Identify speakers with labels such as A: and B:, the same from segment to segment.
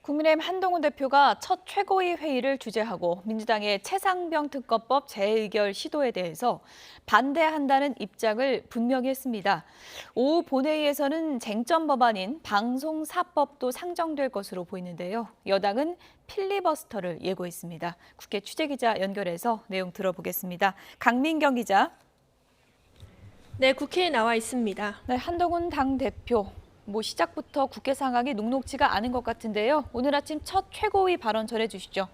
A: 국민의힘 한동훈 대표가 첫 최고위 회의를 주재하고 민주당의 최상병 특검법 재의결 시도에 대해서 반대한다는 입장을 분명히 했습니다. 오후 본회의에서는 쟁점 법안인 방송사법도 상정될 것으로 보이는데요. 여당은 필리버스터를 예고했습니다. 국회 취재기자 연결해서 내용 들어보겠습니다. 강민경 기자.
B: 네, 국회에 나와 있습니다.
A: 네, 한동훈 당대표. 시작부터 국회 상황이 녹록지가 않은 것 같은데요. 오늘 아침 첫 최고위 발언 전해주시죠.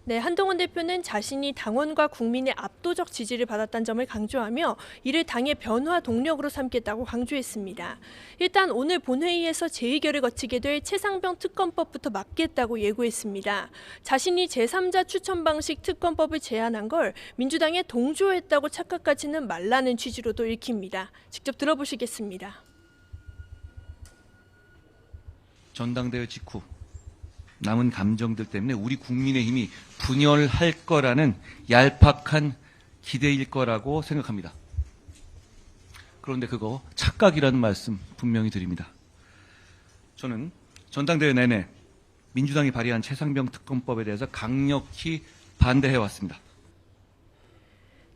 B: 네, 한동훈 대표는 자신이 당원과 국민의 압도적 지지를 받았다는 점을 강조하며 이를 당의 변화 동력으로 삼겠다고 강조했습니다. 일단 오늘 본회의에서 재의결을 거치게 될 최상병 특검법부터 막겠다고 예고했습니다. 자신이 제3자 추천 방식 특검법을 제안한 걸 민주당에 동조했다고 착각하지는 말라는 취지로도 읽힙니다. 직접 들어보시겠습니다.
C: 전당대회 직후 남은 감정들 때문에 우리 국민의힘이 분열할 거라는 얄팍한 기대일 거라고 생각합니다. 그런데 그거 착각이라는 말씀 분명히 드립니다. 저는 전당대회 내내 민주당이 발의한 최상병 특검법에 대해서 강력히 반대해왔습니다.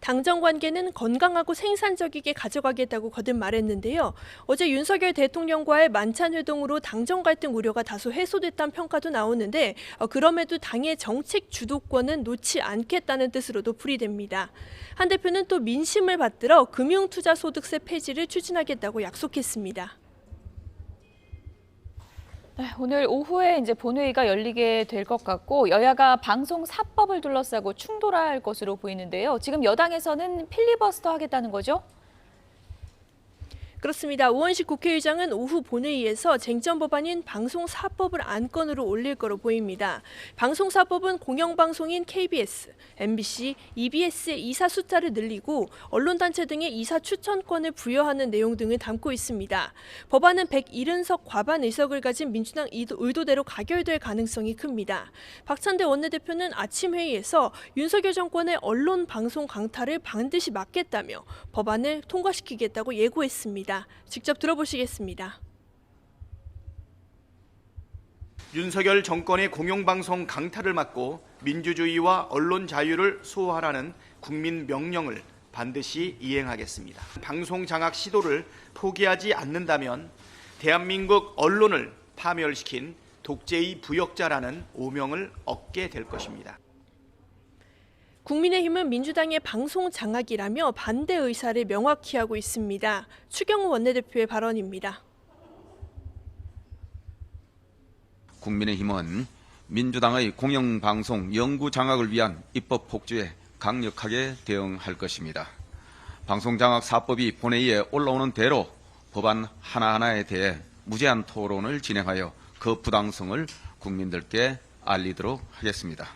B: 당정 관계는 건강하고 생산적이게 가져가겠다고 거듭 말했는데요. 어제 윤석열 대통령과의 만찬 회동으로 당정 갈등 우려가 다소 해소됐다는 평가도 나오는데 그럼에도 당의 정책 주도권은 놓지 않겠다는 뜻으로도 풀이됩니다. 한 대표는 또 민심을 받들어 금융투자소득세 폐지를 추진하겠다고 약속했습니다.
A: 네, 오늘 오후에 본회의가 열리게 될 것 같고 여야가 방송사법을 둘러싸고 충돌할 것으로 보이는데요. 지금 여당에서는 필리버스터 하겠다는 거죠?
B: 그렇습니다. 우원식 국회의장은 오후 본회의에서 쟁점 법안인 방송사법을 안건으로 올릴 거로 보입니다. 방송사법은 공영방송인 KBS, MBC, EBS의 이사 숫자를 늘리고 언론단체 등의 이사 추천권을 부여하는 내용 등을 담고 있습니다. 법안은 170석 과반 의석을 가진 민주당 의도대로 가결될 가능성이 큽니다. 박찬대 원내대표는 아침 회의에서 윤석열 정권의 언론 방송 강탈을 반드시 막겠다며 법안을 통과시키겠다고 예고했습니다. 직접 들어보시겠습니다.
D: 윤석열 정권의 공영방송 강탈을 막고 민주주의와 언론 자유를 수호하라는 국민 명령을 반드시 이행하겠습니다. 방송 장악 시도를 포기하지 않는다면 대한민국 언론을 파멸시킨 독재의 부역자라는 오명을 얻게 될 것입니다.
B: 국민의힘은 민주당의 방송 장악이라며 반대 의사를 명확히 하고 있습니다. 추경호 원내대표의 발언입니다.
E: 국민의힘은 민주당의 공영방송 영구 장악을 위한 입법 폭주에 강력하게 대응할 것입니다. 방송장악 4법이 본회의에 올라오는 대로 법안 하나하나에 대해 무제한 토론을 진행하여 그 부당성을 국민들께 알리도록 하겠습니다.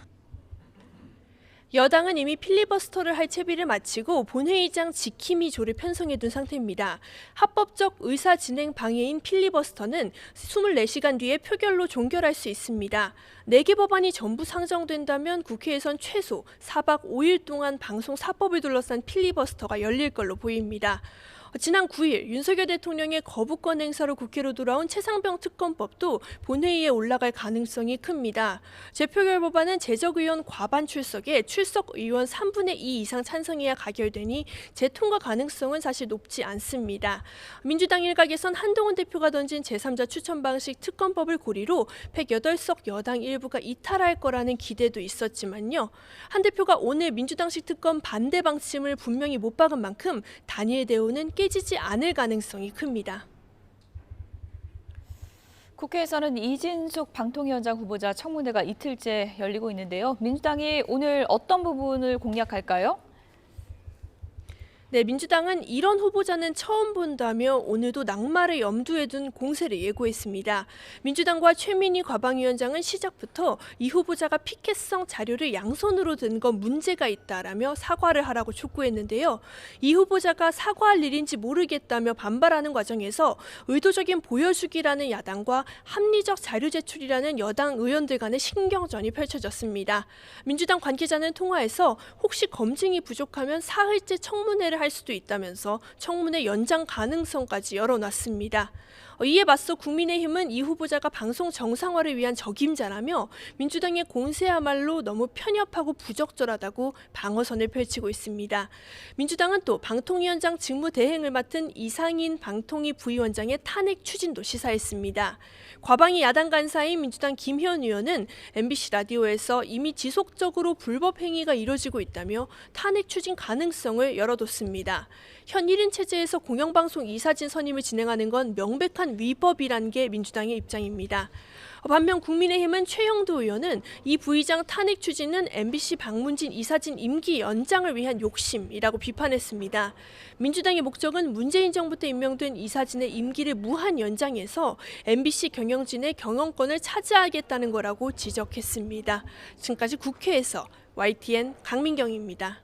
B: 여당은 이미 필리버스터를 할 채비를 마치고 본회의장 지킴이조를 편성해둔 상태입니다. 합법적 의사 진행 방해인 필리버스터는 24시간 뒤에 표결로 종결할 수 있습니다. 4개 법안이 전부 상정된다면 국회에선 최소 4박 5일 동안 방송 사법을 둘러싼 필리버스터가 열릴 걸로 보입니다. 지난 9일 윤석열 대통령의 거부권 행사로 국회로 돌아온 최상병 특검법도 본회의에 올라갈 가능성이 큽니다. 재표결 법안은 재적의원 과반 출석에 출석 의원 3분의 2 이상 찬성해야 가결되니 재통과 가능성은 사실 높지 않습니다. 민주당 일각에선 한동훈 대표가 던진 제3자 추천 방식 특검법을 고리로 108석 여당 일부가 이탈할 거라는 기대도 있었지만요. 한 대표가 오늘 민주당식 특검 반대 방침을 분명히 못 박은 만큼 단일 대우는 깨지지 않을 가능성이 큽니다.
A: 국회에서는 이진숙 방통위원장 후보자 청문회가 이틀째 열리고 있는데요. 민주당이 오늘 어떤 부분을 공략할까요?
B: 네, 민주당은 이런 후보자는 처음 본다며 오늘도 낙마를 염두에 둔 공세를 예고했습니다. 민주당과 최민희 과방위원장은 시작부터 이 후보자가 피켓성 자료를 양손으로 든 건 문제가 있다라며 사과를 하라고 촉구했는데요. 이 후보자가 사과할 일인지 모르겠다며 반발하는 과정에서 의도적인 보여주기라는 야당과 합리적 자료 제출이라는 여당 의원들 간의 신경전이 펼쳐졌습니다. 민주당 관계자는 통화에서 혹시 검증이 부족하면 사흘째 청문회를 할 수도 있다면서 청문회 연장 가능성까지 열어놨습니다. 이에 맞서 국민의힘은 이 후보자가 방송 정상화를 위한 적임자라며 민주당의 공세야말로 너무 편협하고 부적절하다고 방어선을 펼치고 있습니다. 민주당은 또 방통위원장 직무 대행을 맡은 이상인 방통위 부위원장의 탄핵 추진도 시사했습니다. 과방위 야당 간사인 민주당 김희원 의원은 MBC 라디오에서 이미 지속적으로 불법 행위가 이뤄지고 있다며 탄핵 추진 가능성을 열어뒀습니다. 현 1인 체제에서 공영방송 이사진 선임을 진행하는 건 명백한 위법이란 게 민주당의 입장입니다. 반면 국민의힘은 최영두 의원은 이 부의장 탄핵 추진은 MBC 방문진 이사진 임기 연장을 위한 욕심이라고 비판했습니다. 민주당의 목적은 문재인 정부 때 임명된 이사진의 임기를 무한 연장해서 MBC 경영진의 경영권을 차지하겠다는 거라고 지적했습니다. 지금까지 국회에서 YTN 강민경입니다.